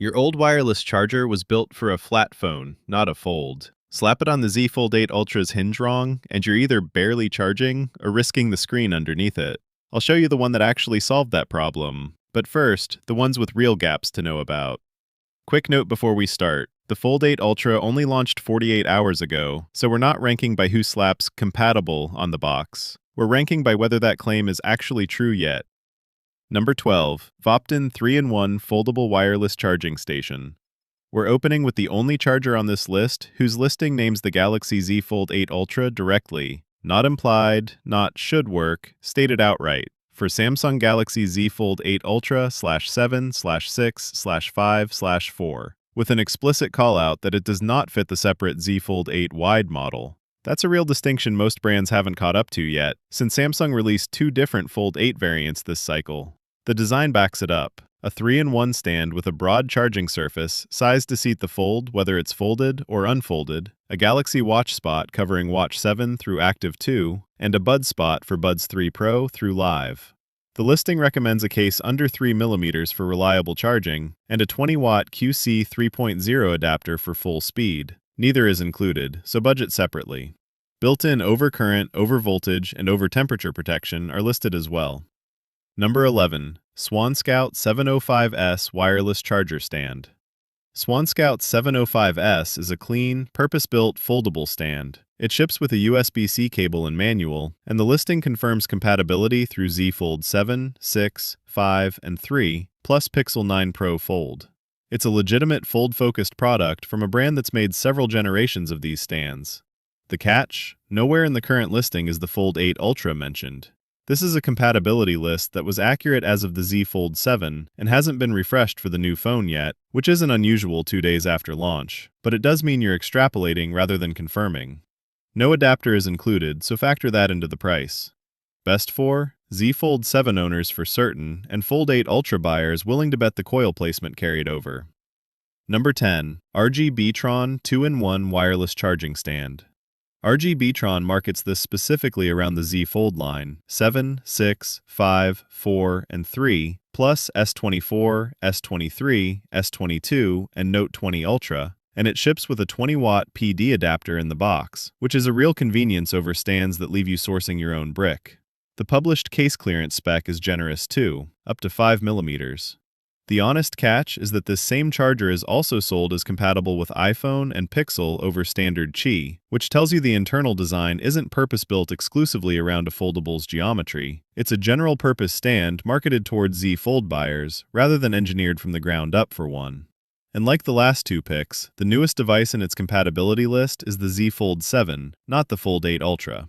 Your old wireless charger was built for a flat phone, not a fold. Slap it on the Z Fold 8 Ultra's hinge wrong, and you're either barely charging or risking the screen underneath it. I'll show you the one that actually solved that problem. But first, the ones with real gaps to know about. Quick note before we start. The Fold 8 Ultra only launched 48 hours ago, so we're not ranking by who slaps compatible on the box. We're ranking by whether that claim is actually true yet. Number 12. Vopton 3-in-1 Foldable Wireless Charging Station. We're opening with the only charger on this list whose listing names the Galaxy Z Fold 8 Ultra directly. Not implied, not should work, stated outright. For Samsung Galaxy Z Fold 8 Ultra/7/6/5/4, with an explicit callout that it does not fit the separate Z Fold 8 Wide model. That's a real distinction most brands haven't caught up to yet, since Samsung released two different Fold 8 variants this cycle. The design backs it up. A 3-in-1 stand with a broad charging surface, sized to seat the Fold whether it's folded or unfolded, a Galaxy Watch spot covering Watch 7 through Active 2, and a Buds spot for Buds 3 Pro through Live. The listing recommends a case under 3mm for reliable charging, and a 20-watt QC 3.0 adapter for full speed. Neither is included, so budget separately. Built-in overcurrent, overvoltage, and overtemperature protection are listed as well. Number 11. SwanScout 705S Wireless Charger Stand. SwanScout 705S is a clean, purpose-built foldable stand. It ships with a USB-C cable and manual, and the listing confirms compatibility through Z Fold 7, 6, 5, and 3, plus Pixel 9 Pro Fold. It's a legitimate fold-focused product from a brand that's made several generations of these stands. The catch? Nowhere in the current listing is the Fold 8 Ultra mentioned. This is a compatibility list that was accurate as of the Z Fold 7 and hasn't been refreshed for the new phone yet, which isn't unusual 2 days after launch, but it does mean you're extrapolating rather than confirming. No adapter is included, so factor that into the price. Best for? Z Fold 7 owners for certain, and Fold 8 Ultra buyers willing to bet the coil placement carried over. Number 10. RGBtron 2-in-1 Wireless Charging Stand. RGBtron markets this specifically around the Z Fold line, 7, 6, 5, 4, and 3, plus S24, S23, S22, and Note 20 Ultra, and it ships with a 20-watt PD adapter in the box, which is a real convenience over stands that leave you sourcing your own brick. The published case clearance spec is generous too, up to 5mm. The honest catch is that this same charger is also sold as compatible with iPhone and Pixel over standard Qi, which tells you the internal design isn't purpose-built exclusively around a foldable's geometry. It's a general-purpose stand marketed towards Z Fold buyers, rather than engineered from the ground up for one. And like the last two picks, the newest device in its compatibility list is the Z Fold 7, not the Fold 8 Ultra.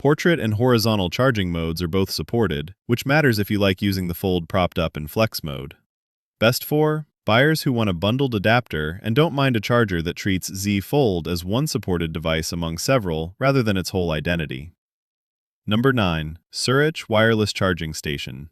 Portrait and horizontal charging modes are both supported, which matters if you like using the Fold propped up in flex mode. Best for? Buyers who want a bundled adapter and don't mind a charger that treats Z Fold as one supported device among several rather than its whole identity. Number 9. SURITCH Wireless Charging Station.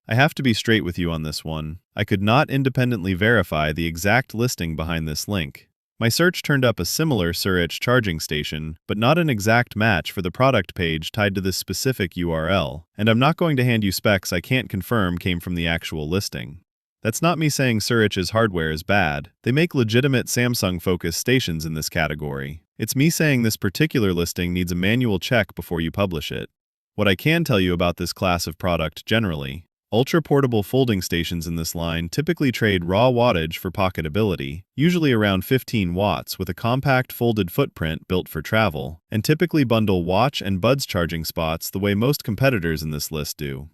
I have to be straight with you on this one. I could not independently verify the exact listing behind this link. My search turned up a similar SURITCH charging station, but not an exact match for the product page tied to this specific URL, and I'm not going to hand you specs I can't confirm came from the actual listing. That's not me saying SURITCH's hardware is bad. They make legitimate Samsung-focused stations in this category. It's me saying this particular listing needs a manual check before you publish it. What I can tell you about this class of product generally: ultra-portable folding stations in this line typically trade raw wattage for pocketability, usually around 15 watts with a compact folded footprint built for travel, and typically bundle watch and buds charging spots the way most competitors in this list do.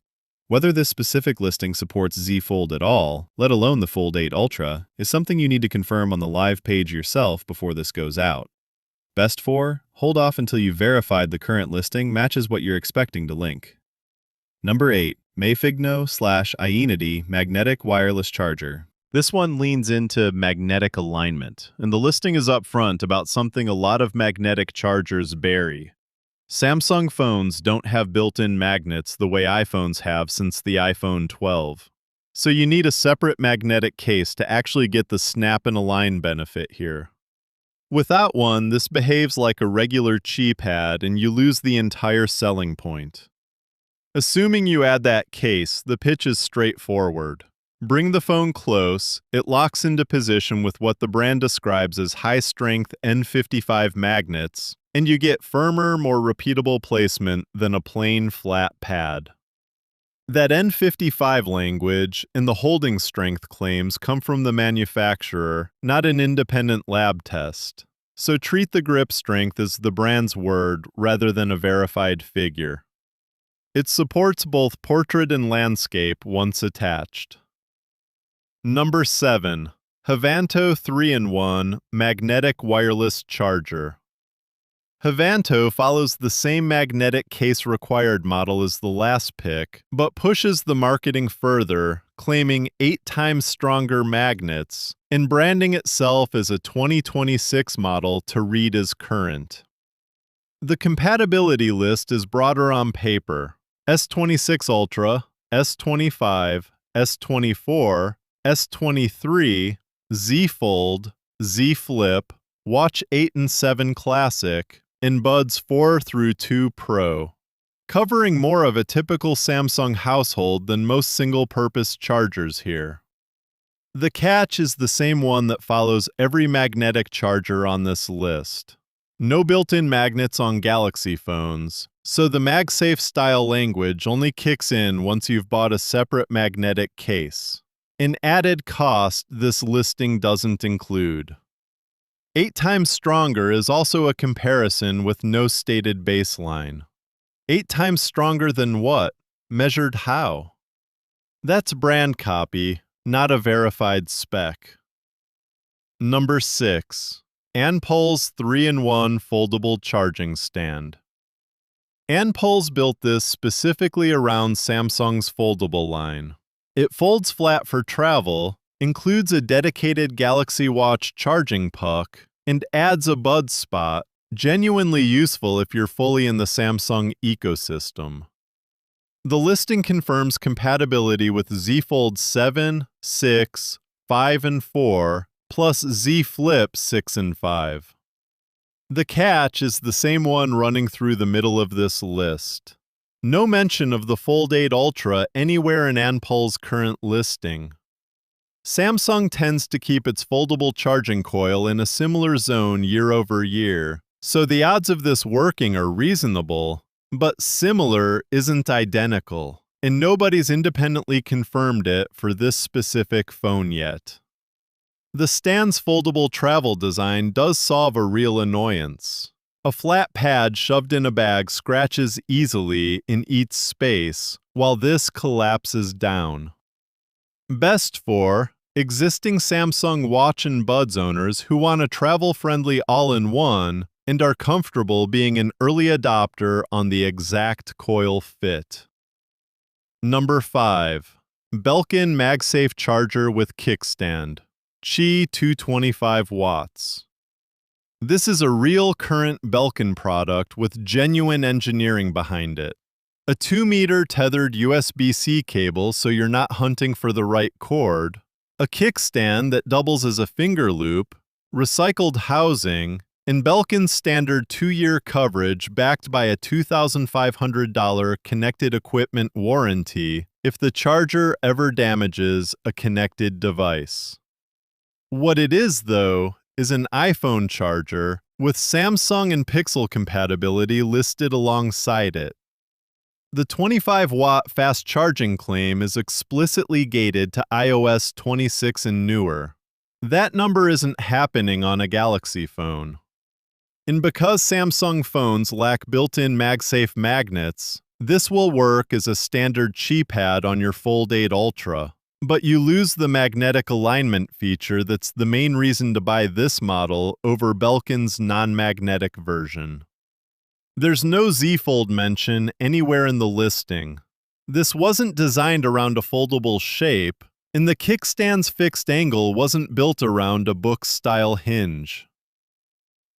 Whether this specific listing supports Z Fold at all, let alone the Fold 8 Ultra, is something you need to confirm on the live page yourself before this goes out. Best for? Hold off until you've verified the current listing matches what you're expecting to link. Number 8. Meifigno/Aeinidi Magnetic Wireless Charger. This one leans into magnetic alignment, and the listing is up front about something a lot of magnetic chargers bury. Samsung phones don't have built-in magnets the way iPhones have since the iPhone 12. So you need a separate magnetic case to actually get the snap and align benefit here. Without one, this behaves like a regular Qi pad and you lose the entire selling point. Assuming you add that case, the pitch is straightforward. Bring the phone close, it locks into position with what the brand describes as high-strength N55 magnets, and you get firmer, more repeatable placement than a plain flat pad. That N55 language and the holding strength claims come from the manufacturer, not an independent lab test. So treat the grip strength as the brand's word rather than a verified figure. It supports both portrait and landscape once attached. Number 7. Hevanto 3-in-1 Magnetic Wireless Charger. Hevanto follows the same magnetic case required model as the last pick, but pushes the marketing further, claiming 8 times stronger magnets, and branding itself as a 2026 model to read as current. The compatibility list is broader on paper: S26 Ultra, S25, S24, S23, Z Fold, Z Flip, Watch 8 and 7 Classic, and Buds 4 through 2 Pro, covering more of a typical Samsung household than most single-purpose chargers here. The catch is the same one that follows every magnetic charger on this list. No built-in magnets on Galaxy phones, so the MagSafe style language only kicks in once you've bought a separate magnetic case. An added cost this listing doesn't include. 8 times stronger is also a comparison with no stated baseline. 8 times stronger than what? Measured how? That's brand copy, not a verified spec. Number 6. ANPULES 3-in-1 Foldable Charging Stand. ANPULES built this specifically around Samsung's Foldable line. It folds flat for travel, includes a dedicated Galaxy Watch charging puck, and adds a bud spot, genuinely useful if you're fully in the Samsung ecosystem. The listing confirms compatibility with Z Fold 7, 6, 5, and 4, plus Z Flip 6 and 5. The catch is the same one running through the middle of this list. No mention of the Fold 8 Ultra anywhere in ANPULES' current listing. Samsung tends to keep its foldable charging coil in a similar zone year over year, so the odds of this working are reasonable, but similar isn't identical, and nobody's independently confirmed it for this specific phone yet. The stand's foldable travel design does solve a real annoyance. A flat pad shoved in a bag scratches easily and eats space, while this collapses down. Best for existing Samsung Watch and Buds owners who want a travel-friendly all-in-one and are comfortable being an early adopter on the exact coil fit. Number 5. Belkin MagSafe Charger with Kickstand. Qi 225 watts. This is a real current Belkin product with genuine engineering behind it. A 2-meter tethered USB-C cable so you're not hunting for the right cord, a kickstand that doubles as a finger loop, recycled housing, and Belkin's standard 2-year coverage backed by a $2,500 connected equipment warranty if the charger ever damages a connected device. What it is, though, is an iPhone charger with Samsung and Pixel compatibility listed alongside it. The 25-watt fast charging claim is explicitly gated to iOS 26 and newer. That number isn't happening on a Galaxy phone. And because Samsung phones lack built-in MagSafe magnets, this will work as a standard Qi pad on your Fold 8 Ultra. But you lose the magnetic alignment feature that's the main reason to buy this model over Belkin's non-magnetic version. There's no Z Fold mention anywhere in the listing. This wasn't designed around a foldable shape, and the kickstand's fixed angle wasn't built around a book-style hinge.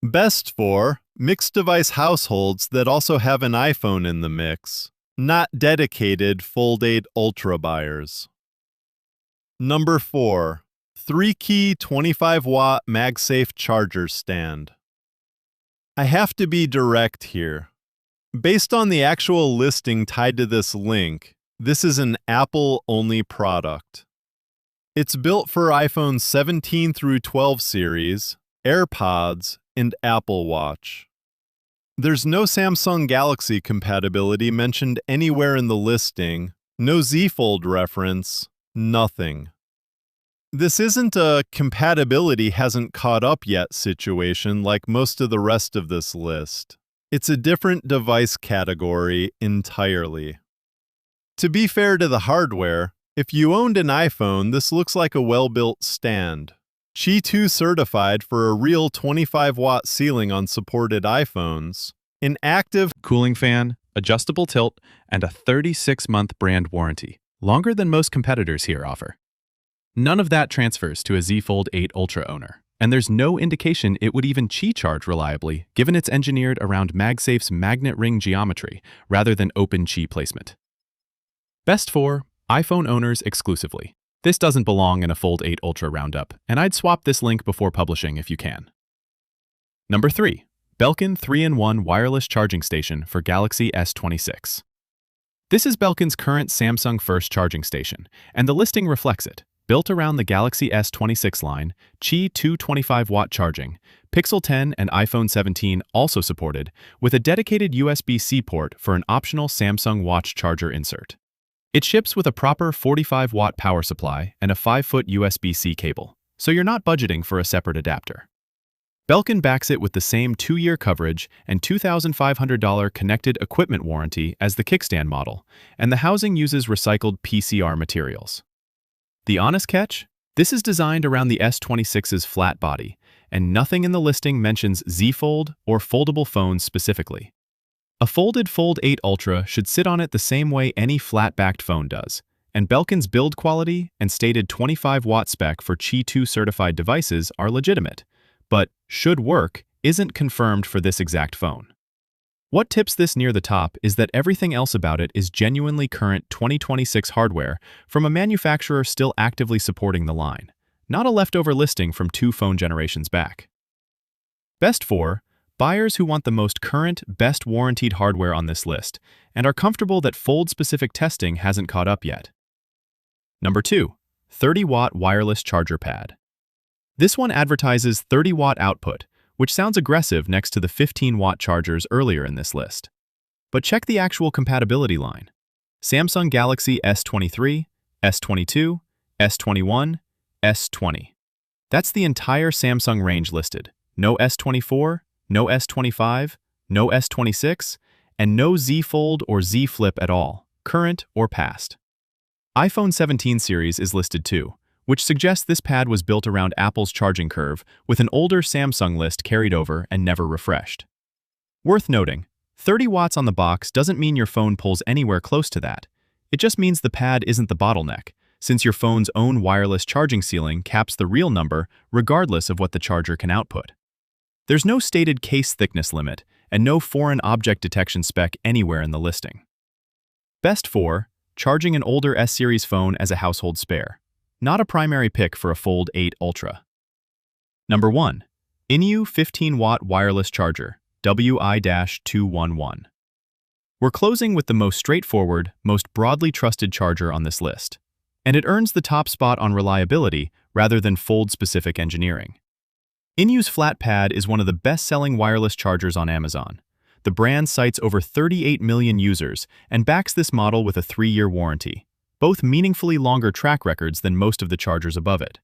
Best for mixed-device households that also have an iPhone in the mix, not dedicated Fold 8 Ultra buyers. Number 4. THREEKEY 25-watt MagSafe charger stand. I have to be direct here. Based on the actual listing tied to this link, this is an Apple-only product. It's built for iPhone 17 through 12 series, AirPods, and Apple Watch. There's no Samsung Galaxy compatibility mentioned anywhere in the listing, no Z Fold reference, nothing. This isn't a compatibility hasn't caught up yet situation like most of the rest of this list. It's a different device category entirely. To be fair to the hardware, if you owned an iPhone, this looks like a well-built stand. QI2 certified for a real 25-watt ceiling on supported iPhones, an active cooling fan, adjustable tilt, and a 36-month brand warranty, longer than most competitors here offer. None of that transfers to a Z Fold 8 Ultra owner, and there's no indication it would even Qi charge reliably given it's engineered around MagSafe's magnet ring geometry rather than open Qi placement. Best for iPhone owners exclusively. This doesn't belong in a Fold 8 Ultra roundup, and I'd swap this link before publishing if you can. Number 3. Belkin 3-in-1 Wireless Charging Station for Galaxy S26. This is Belkin's current Samsung First charging station, and the listing reflects it. Built around the Galaxy S26 line, Qi 225-watt charging, Pixel 10 and iPhone 17 also supported, with a dedicated USB-C port for an optional Samsung Watch charger insert. It ships with a proper 45-watt power supply and a 5-foot USB-C cable, so you're not budgeting for a separate adapter. Belkin backs it with the same 2-year coverage and $2,500 connected equipment warranty as the Kickstand model, and the housing uses recycled PCR materials. The honest catch? This is designed around the S26's flat body, and nothing in the listing mentions Z Fold or foldable phones specifically. A folded Fold 8 Ultra should sit on it the same way any flat-backed phone does, and Belkin's build quality and stated 25-watt spec for Qi 2 certified devices are legitimate, but should work isn't confirmed for this exact phone. What tips this near the top is that everything else about it is genuinely current 2026 hardware from a manufacturer still actively supporting the line, not a leftover listing from 2 phone generations back. Best for buyers who want the most current, best warranted hardware on this list and are comfortable that Fold-specific testing hasn't caught up yet. Number 2. 30-watt wireless charger pad. This one advertises 30-watt output, which sounds aggressive next to the 15-watt chargers earlier in this list. But check the actual compatibility line. Samsung Galaxy S23, S22, S21, S20. That's the entire Samsung range listed. No S24, no S25, no S26, and no Z Fold or Z Flip at all, current or past. iPhone 17 series is listed too, which suggests this pad was built around Apple's charging curve with an older Samsung list carried over and never refreshed. Worth noting, 30 watts on the box doesn't mean your phone pulls anywhere close to that. It just means the pad isn't the bottleneck, since your phone's own wireless charging ceiling caps the real number regardless of what the charger can output. There's no stated case thickness limit and no foreign object detection spec anywhere in the listing. Best for charging an older S-series phone as a household spare. Not a primary pick for a Fold 8 Ultra. Number 1. INIU 15-watt wireless charger, WI-211. We're closing with the most straightforward, most broadly trusted charger on this list, and it earns the top spot on reliability rather than Fold-specific engineering. INIU's flat pad is one of the best-selling wireless chargers on Amazon. The brand cites over 38 million users and backs this model with a 3-year warranty, both meaningfully longer track records than most of the chargers above it.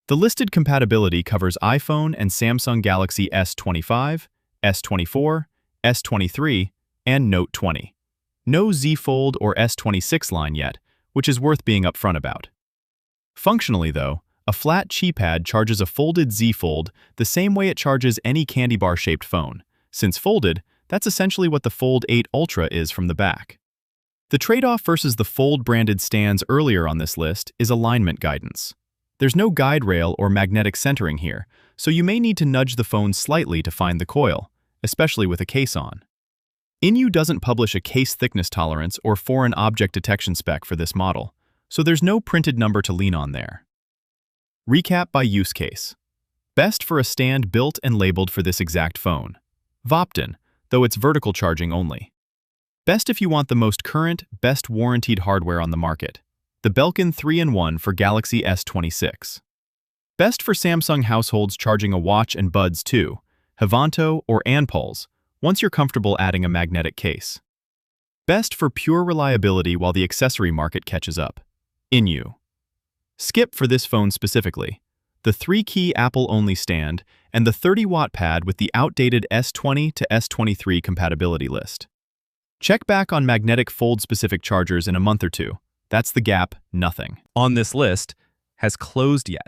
The listed compatibility covers iPhone and Samsung Galaxy S25, S24, S23, and Note 20. No Z Fold or S26 line yet, which is worth being upfront about. Functionally, though, a flat Qi pad charges a folded Z Fold the same way it charges any candy bar-shaped phone. Since folded, that's essentially what the Fold 8 Ultra is from the back. The trade-off versus the Fold-branded stands earlier on this list is alignment guidance. There's no guide rail or magnetic centering here, so you may need to nudge the phone slightly to find the coil, especially with a case on. INIU doesn't publish a case thickness tolerance or foreign object detection spec for this model, so there's no printed number to lean on there. Recap by use case. Best for a stand built and labeled for this exact phone. Vopton, though it's vertical charging only. Best if you want the most current, best warranted hardware on the market. the Belkin 3-in-1 for Galaxy S26. Best for Samsung households charging a watch and buds too, Hevanto or ANPULES, once you're comfortable adding a magnetic case. Best for pure reliability while the accessory market catches up, INIU. Skip for this phone specifically, the 3-key Apple-only stand and the 30-watt pad with the outdated S20 to S23 compatibility list. Check back on magnetic fold-specific chargers in a month or two. That's the gap, nothing. On this list has closed yet.